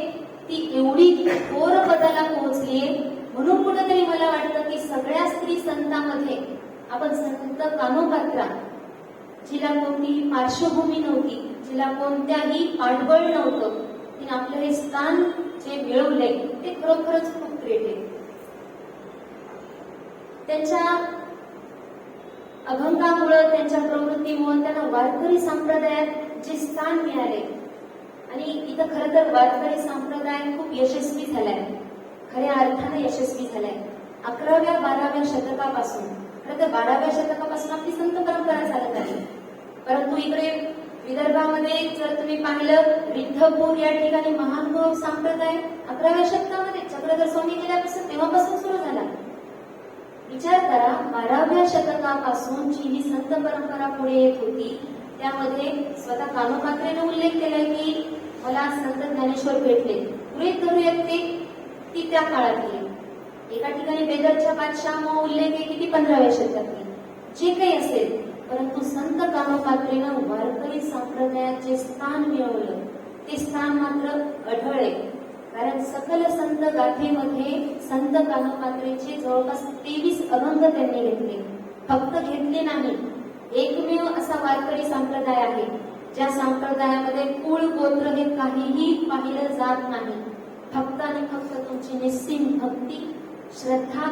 ती एवढी थोर पदाला पोहोचलीये. म्हणून कुठेतरी मला वाटतं की सगळ्या स्त्री संतांमध्ये आपण संत कानोपात्रा, जिला कोणतीही पार्श्वभूमी नव्हती, जिला कोणत्याही पाठबळ नव्हतं, तिने आपलं हे स्थान जे मिळवलंय ते खरोखरच खूप ग्रेट आहे. त्यांच्या अभंगामुळं, त्यांच्या प्रवृत्तीमुळे त्यांना वारकरी संप्रदायात जे स्थान मिळाले, आणि इथं खरं तर वारकरी संप्रदाय खूप यशस्वी झालाय, खऱ्या अर्थाने यशस्वी झालाय. 11व्या-12व्या शतकापासून, खरं तर 12व्या शतकापासून आपली संत परंपरा चालत आली. परंतु इकडे विदर्भामध्ये जर तुम्ही पाहिलं, रिद्धपूर या ठिकाणी महानुभाव संप्रदाय 11व्या शतकामध्ये चक्रधर स्वामी गेल्यापासून तेव्हापासून सुरू झाला. विचार करा, 12व्या शतकापासून जी ही संत परंपरा पुढे येत होती, त्यामध्ये स्वतः कानोपात्रेने उल्लेख केलाय की मला संत ज्ञानेश्वर भेटले. गृहीत धरूयात ती त्या काळातली. एका ठिकाणी बेदरच्या बादशाह उल्लेख आहे की ती 15व्या शतकातली. जे काही असेल, परंतु संत कानोपात्रेनं वारकरी संप्रदायात जे स्थान मिळवलं ते स्थान मात्र अढळ आहे. कारण सकल संत गाथेमध्ये संत कानोपात्रेचे जवळपास 23 अभंग त्यांनी घेतले. फक्त घेतले नाही, एकमेव असा वारकरी संप्रदाय आहे ज्या संप्रदायामध्ये कुळ गोत्र हे काहीही पाहिलं जात नाही. फक्त आणि फक्त तुमची निस्सीम भक्ती, श्रद्धा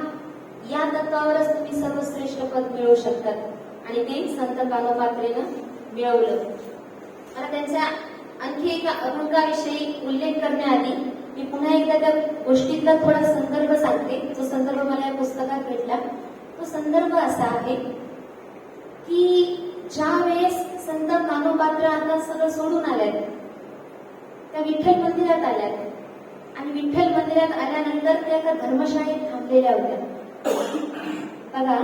या तत्वावरच तुम्ही सर्वश्रेष्ठ पद मिळवू शकतात, आणि ते संत कानोपात्रेनं मिळवलं. मला त्यांच्या आणखी एका अभंगाविषयी उल्लेख करण्याआधी मी पुन्हा एकदा त्या गोष्टीतला थोडा संदर्भ सांगते, जो संदर्भ मला या पुस्तकात भेटला. तो संदर्भ असा आहे की ज्या वेळेस संत कानोपात्रा आता सगळं सोडून आल्यात, त्या विठ्ठल मंदिरात आल्यात, आणि विठ्ठल मंदिरात आल्यानंतर त्या एका धर्मशाळेत थांबलेल्या होत्या. बघा,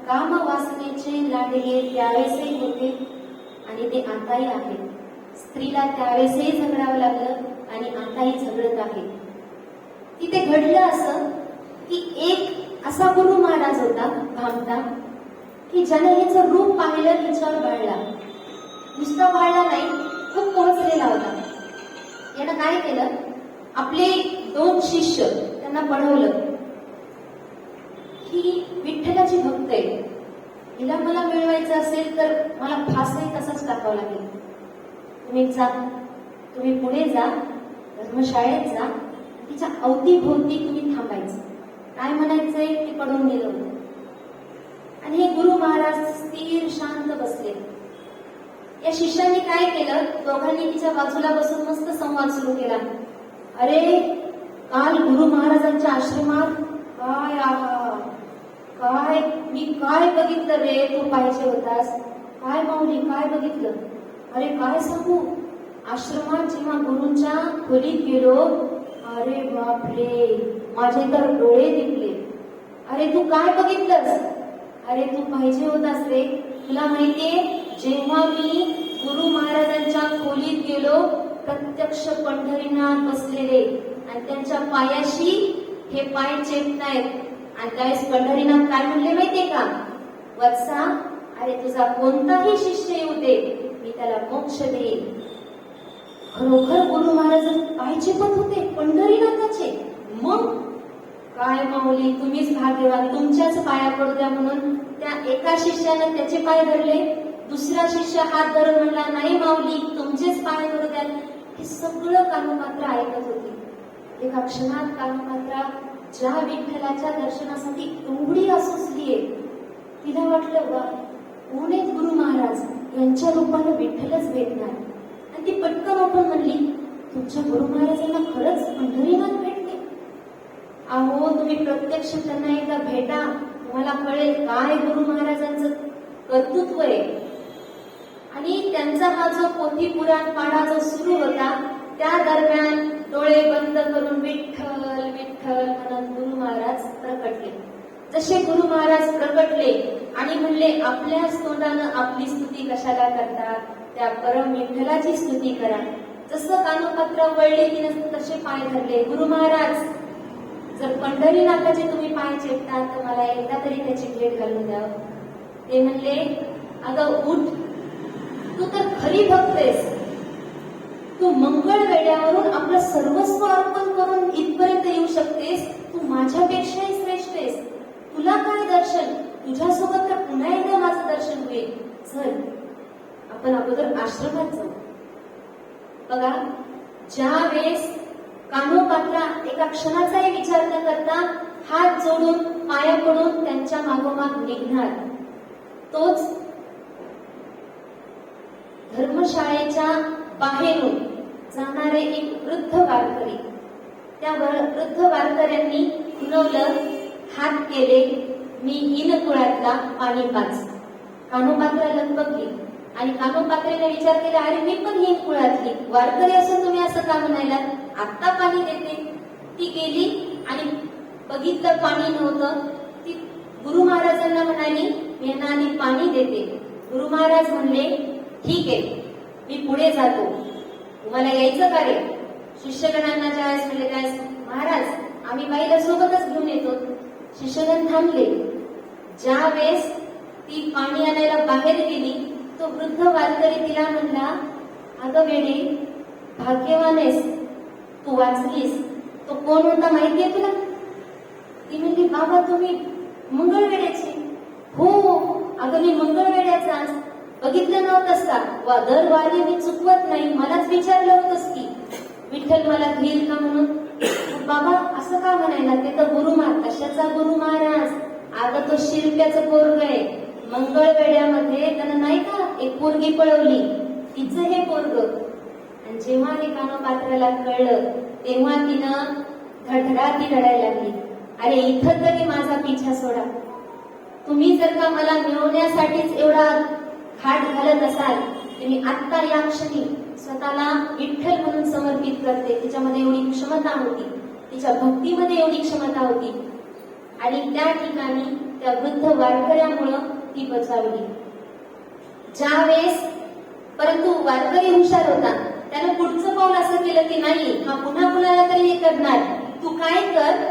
काम वासनेचे लाडगे त्यावेळेसही होते आणि ते आताही आहेत. स्त्रीला त्यावेळेसही झगडावं लागलं आणि आताही झगडत आहे. तिथे घडलं असं की एक असा गुरु महाराज होता भामटा, की ज्याने हिचं रूप पाहिलं, हिच्यावर वाढला. नुसता वाढला नाही, खूप पोहोचलेला होता. यानं काय केलं, आपले 2 शिष्य त्यांना पढवलं की विठ्ठलाची भक्त आहे, हिला मला मिळवायचं असेल तर मला फासही तसाच टाकावं लागेल. तुम्ही पुढे जा, धर्मशाळेत जा, तिच्या अवतीभोवती तुम्ही थांबायचं. काय म्हणायचंय ते पडून गेलं होतं. आणि हे गुरु महाराज स्थिर शांत बसले. या शिष्याने काय केलं, दोघांनी तिच्या बाजूला बसून मस्त संवाद सुरू केला. अरे, काल गुरु महाराजांच्या आश्रमात काय काय मी काय बघितलं रे, तू पाहिजे होतास. काय माऊली, काय बघितलं? अरे काय सांगू, आश्रमात जेव्हा गुरूंच्या खोलीत गेलो, अरे बापरे, माझे तर डोळे दिपले. अरे तू काय बघितलंस? अरे तू पाहिजे होतास रे. तुला माहितीये, जेव्हा मी गुरु महाराजांच्या खोलीत गेलो, प्रत्यक्ष पंढरीनाथ बसलेले आणि त्यांच्या पायाशी हे पाय चेपतायत. आणि त्यावेळेस पंढरीनाथ काय म्हणले माहितीये का? वत्सा, अरे तुझा कोणताही शिष्य येऊ दे, मी त्याला मोक्ष देईन. खरोखर गुरु महाराज पाय चेपत होते पंढरीनाथाचे. मग काय माऊली, तुम्हीच भाग्यवान, तुमच्याच पाया पडू द्या म्हणून त्या एका शिष्यानं त्याचे पाय धरले. दुसरा शिष्य हात धरून म्हणला, नाही माऊली, तुमचेच पाय धरू द्या. हे सगळं कानोपात्रा ऐकत होती. एका क्षणात कानोपात्रा ज्या विठ्ठलाच्या दर्शनासाठी एवढी आसुसलीये, तिला वाटलं वा, कोण आहेत गुरु महाराज, यांच्या रूपानं विठ्ठलच भेटणार. आणि ती पटकन उठून म्हणली, तुमच्या गुरु महाराजांना खरंच पंढरीनाथ भेटले? अहो, तुम्ही प्रत्यक्ष त्यांना एकदा भेटा, तुम्हाला कळेल काय गुरु महाराजांचं कर्तृत्व आहे. आणि त्यांचा हा जो पोथी पुराण पाढा जो सुरू होता, त्या दरम्यान डोळे बंद करून विठ्ठल विठ्ठल म्हणत गुरु महाराज प्रकटले. जसे गुरु महाराज प्रकटले आणि म्हणले, आपल्याच तोंडानं आपली स्तुती कशाला करता, त्या परम विठ्ठलाची स्तुती करा. जसं कानोपात्रा वळले तिने तसे पाय धरले. गुरु महाराज, जर पंढरीनाथाचे तुम्ही पाय चेपता तर मला एकदा तरी त्याची भेट घालून द्या. ते म्हणले, अगं उठ, तू तर खरी भक्त आहेस, तू मंगळ वेड्यावरून आपलं सर्वस्व अर्पण करून इथपर्यंत येऊ शकतेस. तू माझ्यापेक्षाही श्रेष्ठ आहेस. तुला काय दर्शन? तुझ्यासोबत तर पुन्हा एकदा माझं दर्शन होईल. चल आपण अगोदर आश्रमात जाऊ. बघा, ज्या वेळेस कान्होपात्रा एका क्षणाचाही विचार न करता हात जोडून पाया पडून त्यांच्या मागोमाग निघणार, तोच धर्मशाळेच्या बाहेरून जाणारे एक वृद्ध वारकरी, त्या वृद्ध वारकऱ्यांनी खुणवलं, हात केले, मी हिनकुळातला पाणी पाच. कान्होपात्रा लगबगली आणि कान्होपात्रेने विचार केला, अरे मी पण हिनकुळातली वारकरी असून तुम्ही असं का म्हणायला? आत्ता पाणी देते. ती गेली आणि बघितलं पाणी नव्हतं. ती गुरु महाराजांना म्हणाली, मी यांना आधी पाणी देते. गुरु महाराज म्हणले, ठीक आहे, मी पुढे जातो, तुम्हाला यायचं का रे? शिष्यगणांना ज्यावेळेस म्हणले त्यावेळेस, महाराज आम्ही बाईला सोबतच घेऊन येतो. शिष्यगण थांबले. ज्या वेळेस ती पाणी आणायला बाहेर गेली, तो वृद्ध वारकरी तिला म्हणला, अगं वेडे, भाग्यवान आहेस, तू वाचलीस. तो कोण होता माहितीये तुला? ती म्हणली, बाबा तुम्ही मंगळवेड्याचे? हो, अगं मी मंगळवेड्याचा. बघितलं नव्हतंस का? वा, दरवारी मी चुकवत नाही, मलाच विचारलं होतंस की विठ्ठल मला घेईल का म्हणून. बाबा असं का म्हणायला? ते तर गुरु महाराज. कशाचा गुरु महाराज? अगं तो शिरप्याचं पोरग आहे. मंगळवेड्यामध्ये त्यानं नाही का एक पोरगी पळवली, तिचं हे पोरग. आणि जेव्हा हे कान्होपात्राला कळलं तेव्हा तिनं धडधडाती रडायला लागली, अरे इथं तरी माझा पिछा सोडा. तुम्ही जर का मला मिळवण्यासाठीच एवढा घाट घालत असाल तर मी आत्ता या क्षणी स्वतःला विठ्ठल म्हणून समर्पित करते. तिच्यामध्ये एवढी क्षमता होती, तिच्या भक्तीमध्ये एवढी क्षमता होती. आणि त्या ठिकाणी त्या वृद्ध वारकऱ्यामुळं ती बचावली. ज्या वेळेस, परंतु वारकरी हुशार होता, त्यानं पुढचं पाऊल असं केलं की नाही, हा पुन्हा कुणाला तरी हे करणार. तू काय कर,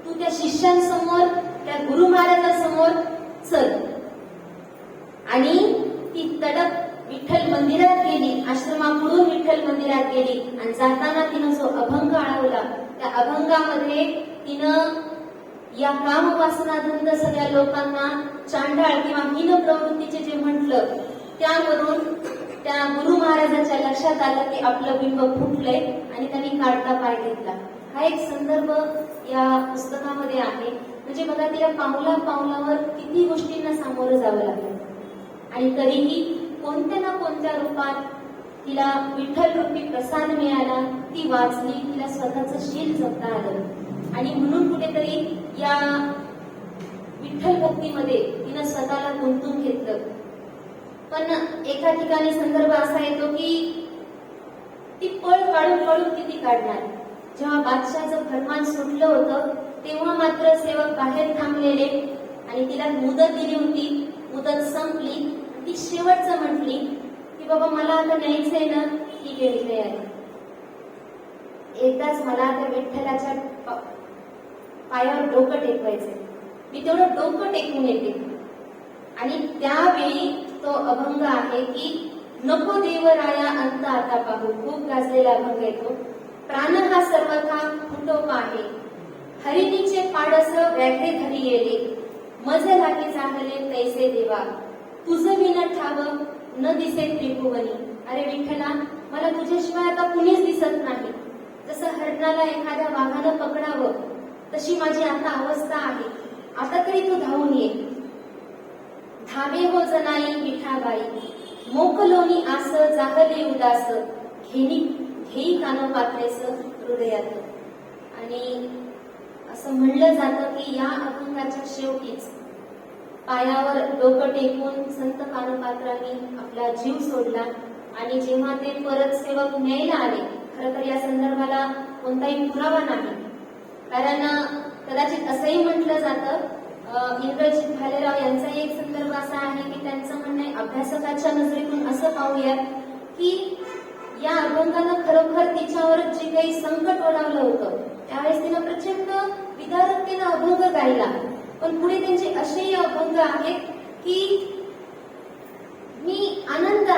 तू त्या शिष्यांसमोर, त्या गुरु महाराजांसमोर चल. आणि ती तडक विठ्ठल मंदिरात गेली, आश्रमाकडून विठ्ठल मंदिरात गेली. आणि जाताना तिनं जो अभंग आळवला, त्या अभंगामध्ये तिनं या कामवासनाधंद सगळ्या लोकांना चांडाळ किंवा हीन प्रवृत्तीचे जे म्हटलं, त्यावरून त्या गुरु महाराजांच्या लक्षात आलं की आपलं बिंब फुटलंय आणि त्यांनी काढता पाय घेतला. हा एक संदर्भ या पुस्तकामध्ये आहे. म्हणजे बघा, तिला पावला पावलावर किती गोष्टींना सामोरं जावं लागलं आणि तरीही कोणत्या ना कोणत्या रूपात तिला विठ्ठल रूपी प्रसाद मिळाला. ती वाचली, तिला स्वतःचं शील जपता आलं आणि म्हणून कुठेतरी या विठ्ठल भक्तीमध्ये तिनं स्वतःला गुंतवून घेतलं. पण एका ठिकाणी संदर्भ असा येतो की ती पळ काढून काढून किती काढणार. जेव्हा बादशाहचं फरमान सुटलं होतं तेव्हा मात्र सेवक बाहेर थांबलेले आणि तिला मुदत दिली होती. मुदत संपली. ती शेवटचं म्हटली की बाबा मला आता न्यायचंय ना, ठीक आहे मी तयार. एकदाच मला त्या विठ्ठलाच्या पायावर डोकं टेकवायचंय, मी तेवढं डोकं टेकून येते. आणि त्यावेळी तो अभंग आहे की नको देवराया अंत आता पाहू. खूप गाजलेला अभंग येतो. प्राण हा सर्वथा फुटोपा आहे, हरिणीचे पाडस व्याघ्रे धरी येले, मज लागे चांगले तैसे देवा, तुझं विन ठाव न दिसे त्रिभुवनी. अरे विठ्ठला, मला तुझ्याशिवाय आता कुणीच दिसत नाही. जसं हरणाला एखाद्या वाघानं पकडावं तशी माझी आता अवस्था आहे. आता तरी तू धावून ये. धावे हो जनाई विठाबाई, मोकलोनी आस जागले उदास, घेई कानोपात्रेस हृदयात. आणि असं म्हणलं जातं की या अभंगाच्या शेवटीच पायावर डोकं टेकून संत कानोपात्रांनी आपला जीव सोडला. आणि जेव्हा ते परत सेवक न्यायला आले, खरं तर या संदर्भाला कोणताही पुरावा नाही, कारण कदाचित असंही म्हटलं जातं, इंद्रजित भालेराव यांचा एक संदर्भ असा आहे की त्यांचं म्हणणं आहे, अभ्यासकाच्या नजरेतून असं पाहूयात की या अभंगानं खरोखर तिच्यावर जे काही संकट ओढावलं होतं त्यावेळेस तिनं प्रचंड विदारकतेनं अभंग गायला. पण पुढे त्यांचे असेही अभंग आहेत की मी आनंद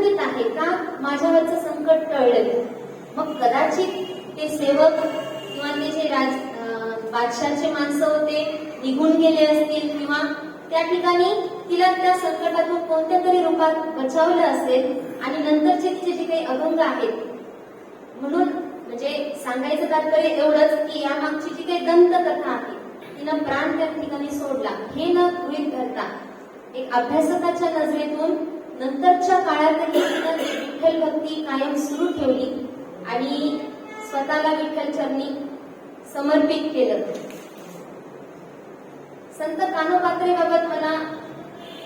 आनंदित आहे का माझ्यावरचं संकट टळलं. मग कदाचित ते सेवक किंवा ते जे बादशाहचे माणसं होते निघून गेले असतील किंवा त्या ठिकाणी तिला त्या संकटातून कोणत्या तरी रूपात बचावलं असेल आणि नंतरचे तिचे जे काही अभंग आहेत. म्हणून म्हणजे सांगायचं तात्पर्य एवढंच की यामागची जी काही दंतकथा आहे तिनं प्राण त्या ठिकाणी सोडला हे न गृहीत धरता एक अभ्यासकाच्या नजरेतून नंतरच्या काळातही तिनं विठ्ठल भक्ती कायम सुरू ठेवली आणि स्वतःला विठ्ठल चरणी समर्पित केलं. संत कानोपात्रेबाबत मला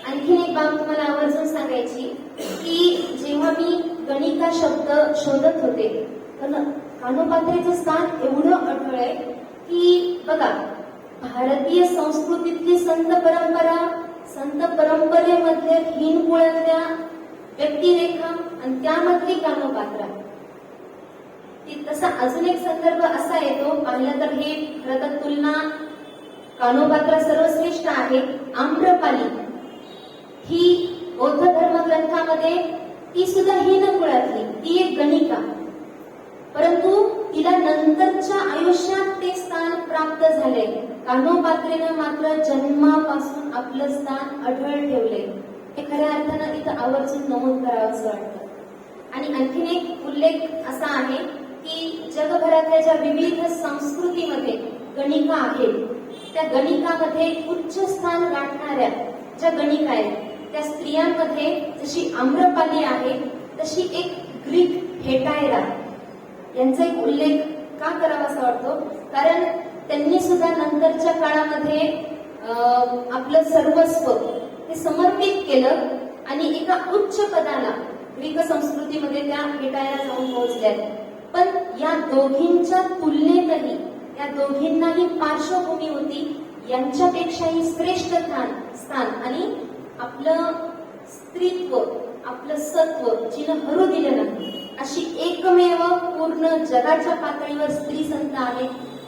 आणखीन एक बाब तुम्हाला आवर्जून सांगायची की जेव्हा मी गणिका शब्द शोधत होते तर कानोपात्रेचं स्थान एवढं अढळ आहे की बघा, भारतीय संस्कृतीतली संत परंपरेमधले हीन कुळातल्या व्यक्तिरेखा आणि त्यामधली कानोपात्रा. तसा अजून एक संदर्भ असा येतो पाहिलं तर हे खरं तर तुलना कानोपात्रा सर्वश्रेष्ठ आहे. आम्रपाली ही बौद्ध धर्म ग्रंथामध्ये ती सुद्धा हीन कुळातली, ती एक गणिका, परंतु तिला नंतरच्या आयुष्यात ते स्थान प्राप्त झाले. कानोपात्रेनं मात्र जन्मापासून आपलं स्थान अढळ ठेवले. हे खऱ्या अर्थानं इथं आवर्जून नमूद करावं असं वाटतं. आणि आणखीन एक उल्लेख असा आहे की जगभरातल्या ज्या विविध संस्कृतीमध्ये गणिका आहेत त्या गणिकामध्ये उच्च स्थान गाठणाऱ्या ज्या गणिका आहेत त्या स्त्रियांमध्ये जशी आम्रपाली आहे तशी एक ग्रीक हेटायरा यांचा एक उल्लेख का करावा असा वाटतो, कारण त्यांनी सुद्धा नंतरच्या काळामध्ये आपलं सर्वस्व ते समर्पित केलं आणि एका उच्च पदाला ग्रीक संस्कृतीमध्ये त्या हेटायरा जाऊन पोहोचल्यात. पण या दोघींच्या तुलनेतही या दोघींनाही पार्श्वभूमी होती, यांच्यापेक्षाही श्रेष्ठ स्थान आणि आपलं स्त्रीत्व आपलं सत्व जिनं हरू दिलं नाही अशी एकमेव पूर्ण जगाच्या पातळीवर स्त्री संत आहे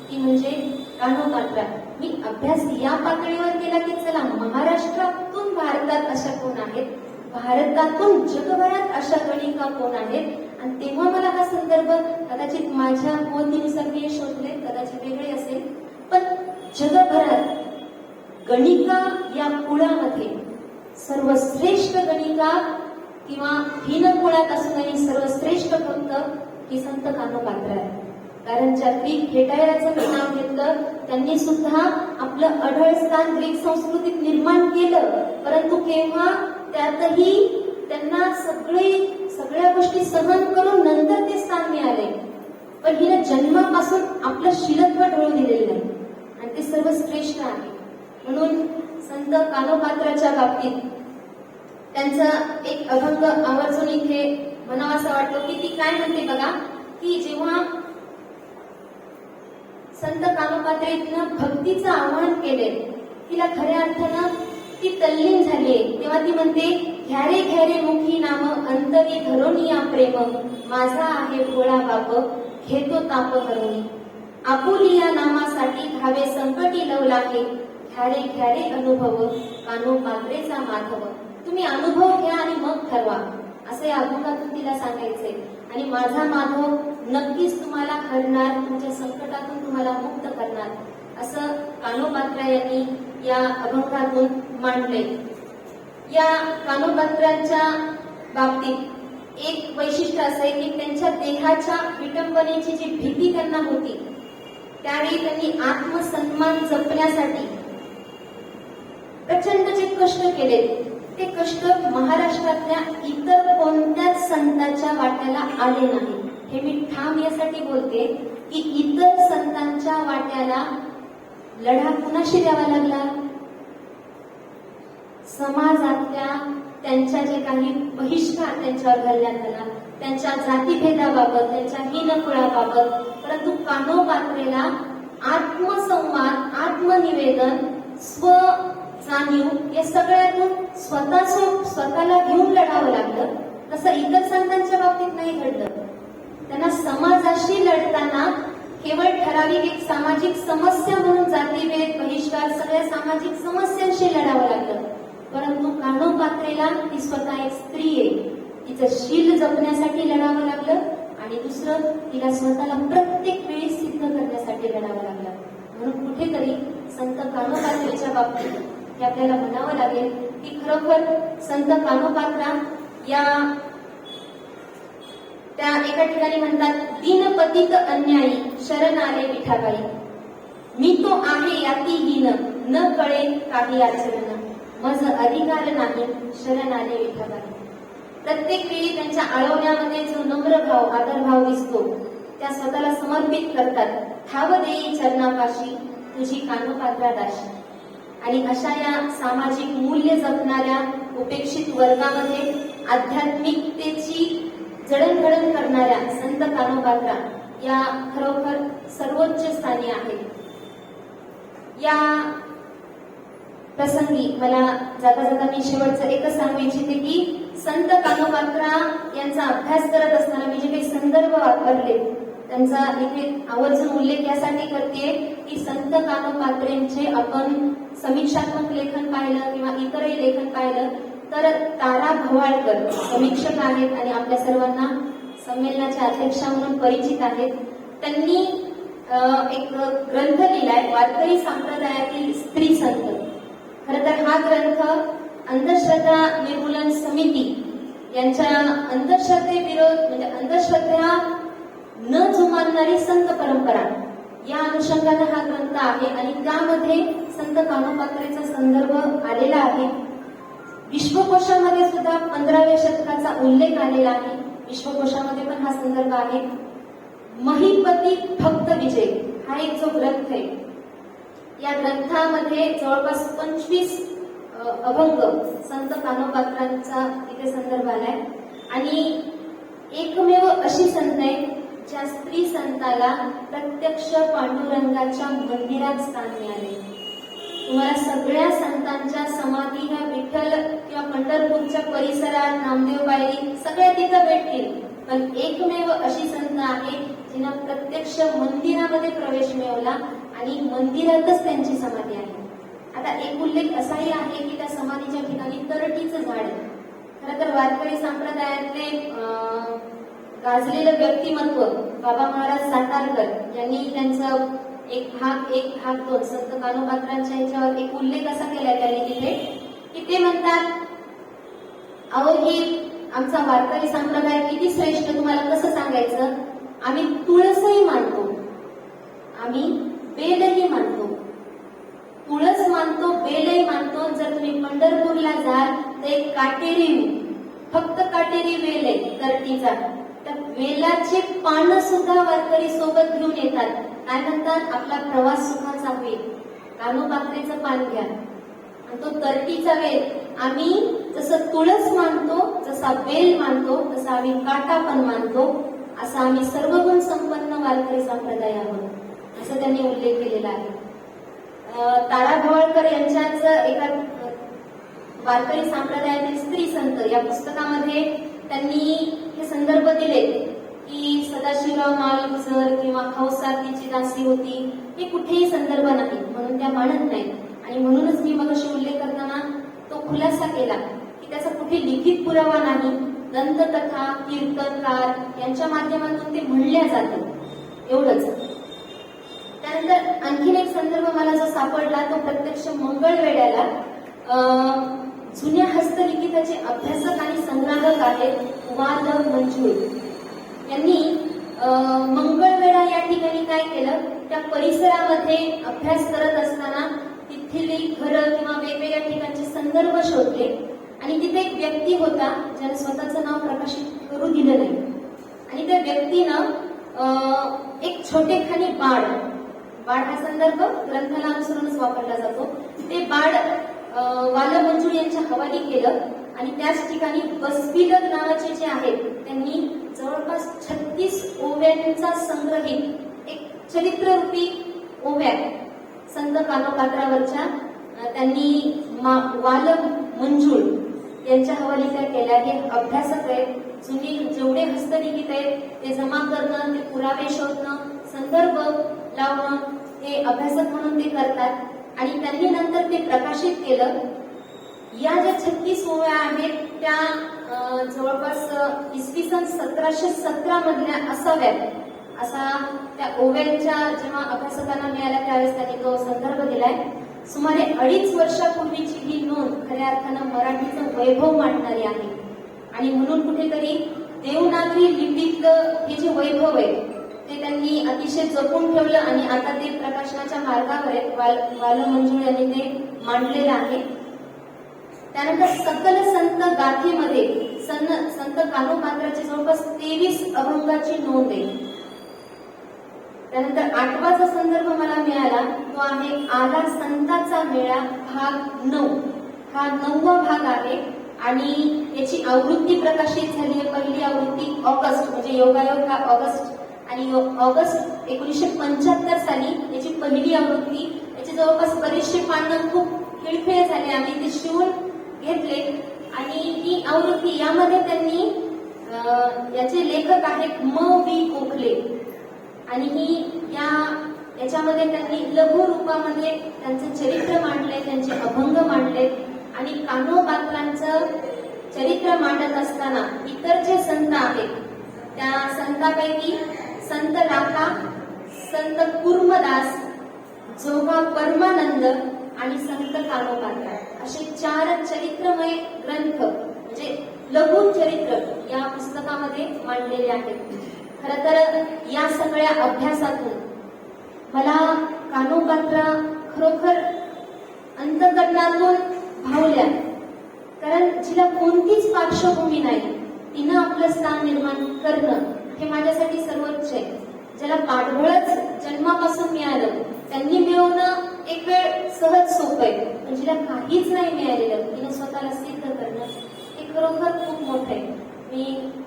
ती म्हणजे कानोपात्रा. मी अभ्यास या पातळीवर केला की चला महाराष्ट्रातून भारतात अशा कोण आहेत, भारतातून जगभरात अशा गणिका कोण आहेत, आणि तेव्हा मला हा संदर्भ कदाचित माझ्या मोदीनुसार मी शोधले, कदाचित वेगळे असेल, पण जगभरात गणिका या कुळामध्ये सर्वश्रेष्ठ गणिका किंवा हीन कुळात असूनही सर्वश्रेष्ठ भक्त ही संत कानोपात्रा आहे. कारण ज्या ग्रीक हेटायराचं मी नाव घेतलं त्यांनी सुद्धा आपलं अढळ स्थान ग्रीक संस्कृतीत निर्माण केलं, परंतु केव्हा त्यातही त्यांना सगळ्या गोष्टी सहन करून नंतर ते स्थान मिळाले. पण हिनं जन्मापासून आपलं शीलत्व ढळू दिलेलं नाही आणि ते सर्वश्रेष्ठ आहे. म्हणून संत कानोपात्राच्या बाबतीत त्यांचा एक अभंग आवर्जून इथे म्हणावासा वाटतो की ती काय म्हणते बघा, की जेव्हा संत कानोपात्रेनं भक्तीचं आवाहन केले तिला खऱ्या अर्थानं ती तल्लीन झालीये, तेव्हा ती म्हणते घ्यारे घ्यारे मुखी नाम अंतरी धरोनिया प्रेम माझा आहे भोळा बाप घेतो ताप हरवणी आपुलिया नामासाठी धावे संकटी लवला आहे घ्यारे घ्यारे अनुभव कानोपात्रेचा माधव. तुम्ही अनुभव घ्या आणि मग ठरवा असं या अभंगातून तिला सांगायचंय. आणि माझा माधव नक्कीच तुम्हाला हरणार, तुमच्या संकटातून तुम्हाला मुक्त करणार असं कानोपात्रा यांनी या अभंगातून मांडले. या कानोपात्रांच्या बाबतीत एक वैशिष्ट्य असं आहे की त्यांच्या देहाच्या विटंबनेची जी भीती त्यांना होती त्यावेळी त्यांनी आत्मसन्मान जपण्यासाठी प्रचंड जे कष्ट केले ते कष्ट महाराष्ट्रातल्या इतर कोणत्याच संतांच्या वाट्याला आले नाही. हे मी ठाम यासाठी बोलते की इतर संतांच्या वाट्याला लढा कुणाशी द्यावा लागला, समाजातल्या त्यांच्या जे काही बहिष्कार त्यांच्यावर घालण्यात आला, त्यांच्या जातीभेदाबाबत, त्यांच्या हीनकुळाबाबत, परंतु कानोपात्रेला आत्मसंवाद, आत्मनिवेदन, स्व जाणीव या सगळ्यातून स्वतःला घेऊन लढावं लागलं. तसं इतर संतांच्या बाबतीत नाही घडलं. त्यांना समाजाशी लढताना केवळ ठराविक एक सामाजिक समस्या म्हणून जातीभेद, बहिष्कार सगळ्या सामाजिक समस्यांशी लढावं लागलं. परंतु कानोपात्रेला ती स्वतः एक स्त्री आहे, तिचं शील जपण्यासाठी लढावं लागलं आणि दुसरं तिला स्वतःला प्रत्येक वेळी सिद्ध करण्यासाठी लढावं लागलं. म्हणून कुठेतरी संत कानोपात्रेच्या बाबतीत हे आपल्याला म्हणावं लागेल की खरोखर संत कानोपात्रा या त्या एका ठिकाणी म्हणतात, दीनपतित अन्यायी शरण आले विठाबाई, मी तो आहे याती हीन न कळे काही आचरण, मज अधिकार नाही शरण आले विठाबाई. प्रत्येक वेळी त्यांच्या आळवण्यामध्ये जो नम्र भाव आदरभाव दिसतो त्या स्वतःला समर्पित करतात. ठाव देई चरणापाशी तुझी कानोपात्रा दाशी. आणि अशा या सामाजिक मूल्य जपणाऱ्या उपेक्षित वर्गामध्ये आध्यात्मिकतेची जडणघडण करणाऱ्या संत कानोपात्रा या खरोखर सर्वोच्च स्थानी आहेत. या प्रसंगी मला जाता जाता मी शेवटचं एकच सांगू इच्छिते की संत कानोपात्रा यांचा अभ्यास करत असताना मी जे काही संदर्भ वापरले त्यांचा इथे आवर्जून उल्लेख यासाठी करते की संत कानोपात्रेंचे आपण समीक्षात्मक लेखन पाहिलं किंवा इतरही लेखन पाहिलं तर तारा भवाळकर समीक्षक आहेत आणि आपल्या सर्वांना संमेलनाच्या अध्यक्षा म्हणून परिचित आहेत. त्यांनी एक ग्रंथ लिहिलाय, वारकरी संप्रदायातील स्त्री संत. खरं तर हा ग्रंथ अंधश्रद्धा निर्मूलन समिती यांच्या अंधश्रद्धेविरोध म्हणजे अंधश्रद्धा न जुमानणारी संत परंपरा या अनुषंगाने हा ग्रंथ आहे आणि त्यामध्ये संत कानोपात्रेचा संदर्भ आलेला आहे. विश्वकोशामध्ये सुद्धा 15व्या शतकाचा उल्लेख आलेला आहे. विश्वकोशामध्ये पण हा संदर्भ आहे. महिपती भक्त विजय हा एक जो ग्रंथ आहे या ग्रंथामध्ये जवळपास 25 अभंग संत कानोपात्रांचा इथे संदर्भ आलाय आणि एकमेव अशी संत आहे ज्या स्त्री संताला प्रत्यक्ष पांडुरंगाच्या मंदिरात स्थान मिळाले. तुम्हाला सगळ्या संतांच्या समाधी ह्या विठ्ठल किंवा पंढरपूरच्या परिसरात नामदेव पायरी सगळ्या तिथं भेटतील, पण एकमेव अशी संत आहे जिनं प्रत्यक्ष मंदिरामध्ये प्रवेश मिळवला आणि मंदिरातच त्यांची समाधी आहे. आता एक उल्लेख असाही आहे की त्या समाधीच्या ठिकाणी तरटीचं झाड आहे. खरं तर वारकरी संप्रदायातले गाजलेलं व्यक्तिमत्व बाबा महाराज सातारकर यांनी त्यांचं एक भाग 2 संत कानोपात्रांच्या याच्यावर एक उल्लेख असा केलाय त्यांनी तिथे की ते म्हणतात, अहो ही आमचा वारकरी संप्रदाय किती श्रेष्ठ तुम्हाला कसं सांगायचं. आम्ही तुळसही मानतो, आम्ही बेलही मानतो, तुळस मानतो, बेलही मानतो. जर तुम्ही पंढरपूरला जाल तर एक काटेरी फक्त काटेरी वेल आहे तरटीचा, त्या वेलाचे पानं सुद्धा वारकरी सोबत घेऊन येतात. काय म्हणतात, आपला प्रवास सुखाचा होईल, कानोपात्रेचं पान घ्या. आणि तो तरटीचा वेल आम्ही जसं तुळस मानतो, जसा बेल मानतो, तसा आम्ही काटा पण मानतो. असा आम्ही सर्वगुण संपन्न वारकरी संप्रदाय आहोत, असं त्यांनी उल्लेख केलेला आहे. तारा भवाळकर यांच्याच एका वारकरी संप्रदायातील स्त्री संत या पुस्तकामध्ये त्यांनी हे संदर्भ दिले की सदाशिवराव माळुसकर किंवा हौसातीची दासी होती, हे कुठेही संदर्भ नाही म्हणून त्या मानत नाहीत. आणि म्हणूनच मी मगाशी उल्लेख करताना तो खुलासा केला की त्याचा कुठे लिखित पुरावा नाही. दंतकथा कीर्तनकार यांच्या माध्यमातून ते म्हणल्या जातं एवढंच. त्यानंतर आणखीन एक संदर्भ मला जो सापडला तो प्रत्यक्ष मंगळवेढ्याला जुन्या हस्तलिखिताचे अभ्यासक आणि संग्राहक आहेत वाद मंजूर यांनी मंगळवेढा या ठिकाणी काय केलं, त्या परिसरामध्ये अभ्यास करत असताना तिथली घरं किंवा वेगवेगळ्या ठिकाणचे संदर्भ शोधले आणि तिथे एक व्यक्ती होता ज्याने स्वतःचं नाव प्रकाशित करू दिलं नाही आणि त्या व्यक्तीनं एक छोटेखानी बाळ हा संदर्भ ग्रंथाला अनुसरूनच वापरला जातो. ते बाळ वालमंजूर यांच्या हवाली केलं आणि त्याच ठिकाणी बसबिलक नावाचे जे आहेत त्यांनी जवळपास 36 ओव्यांचा संग्रहित एक चरित्ररूपी ओव्या संत कानोपात्रावरच्या त्यांनी वालमंजूर यांच्या हवाली त्या केल्या. हे अभ्यासक आहेत, जुनी जेवढे हस्तलिखित आहेत ते जमा करणं, ते पुरावे शोधणं, संदर्भ लावणं हे अभ्यासक म्हणून ते करतात आणि त्यांनी नंतर ते प्रकाशित केलं. या ज्या 36 ओव्या आहेत त्या जवळपास इसवी सन 1717 मधल्या असाव्यात असा त्या ओव्यांच्या जेव्हा अभ्यासकांना मिळाल्या त्यावेळेस त्यांनी तो संदर्भ दिलाय. सुमारे 2.5 वर्षापूर्वीची ही नोंद खऱ्या अर्थानं मराठीचं वैभव मांडणारी आहे आणि म्हणून कुठेतरी देवनागरी लिपीतलं हे जे वैभव आहे ते त्यांनी अतिशय जपून ठेवलं आणि आता ते प्रकाशनाच्या मार्गावर आहे. वालमंजूळ यांनी ते मांडलेलं आहे. त्यानंतर सकल संत गाथेमध्ये संत कानोपात्राची जवळपास 23 अभंगाची नोंद आहे. त्यानंतर 8वा जो संदर्भ मला मिळाला तो आहे आला संतांचा मेळा भाग 9. हा 9वा भाग आहे आणि याची आवृत्ती प्रकाशित झाली आहे. पहिली आवृत्ती ऑगस्ट म्हणजे योगायोग हा ऑगस्ट आणि ऑगस्ट 1975 साली याची पहिली आवृत्ती. याची जवळपास बरेचसे पानं खूप खिळखिळे झाले. आम्ही ते शिवून घेतले आणि ही आवृत्ती यामध्ये त्यांनी याचे लेखक आहेत म.वी. गोखले आणि ही याच्यामध्ये त्यांनी लघु रूपामध्ये त्यांचं चरित्र मांडले, त्यांचे अभंग मांडले आणि कानोपात्रांचं चरित्र मांडत असताना इतर जे संत आहेत त्या संतांपैकी संत लाखा, संत कुर्मदास, जोगा परमानंद आणि संत कानोपात्रा असे 4 चरित्रमय ग्रंथ म्हणजे लघु चरित्र या पुस्तकामध्ये मांडलेले आहेत. खर तर या सगळ्या अभ्यासातून मला कानोपात्रा खरोखर अंतःकरणातून भावल्या. कारण जिला कोणतीच पार्श्वभूमी नाही तिनं आपलं स्थान निर्माण करणं हे माझ्यासाठी सर्वोच्च आहे. ज्याला पाठबळच जन्मापासून मिळालं त्यांनी मिळवणं एक वेळ सहज सोपं आहे, पण जिला काहीच नाही मिळालेलं तिनं स्वतःला सिद्ध करणं हे खरोखर खूप मोठं आहे. मी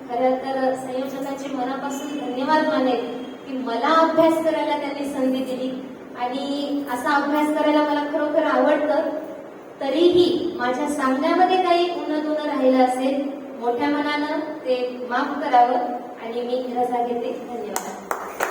खरं तर संयोजकांचे मनापासून धन्यवाद मानेन की मला अभ्यास करायला त्यांनी संधी दिली आणि असा अभ्यास करायला मला खरोखर आवडतं. तरीही माझ्या सांगण्यामध्ये काही उणं राहिलं असेल मोठ्या मनानं ते माफ करावं आणि मी रजा घेते. धन्यवाद.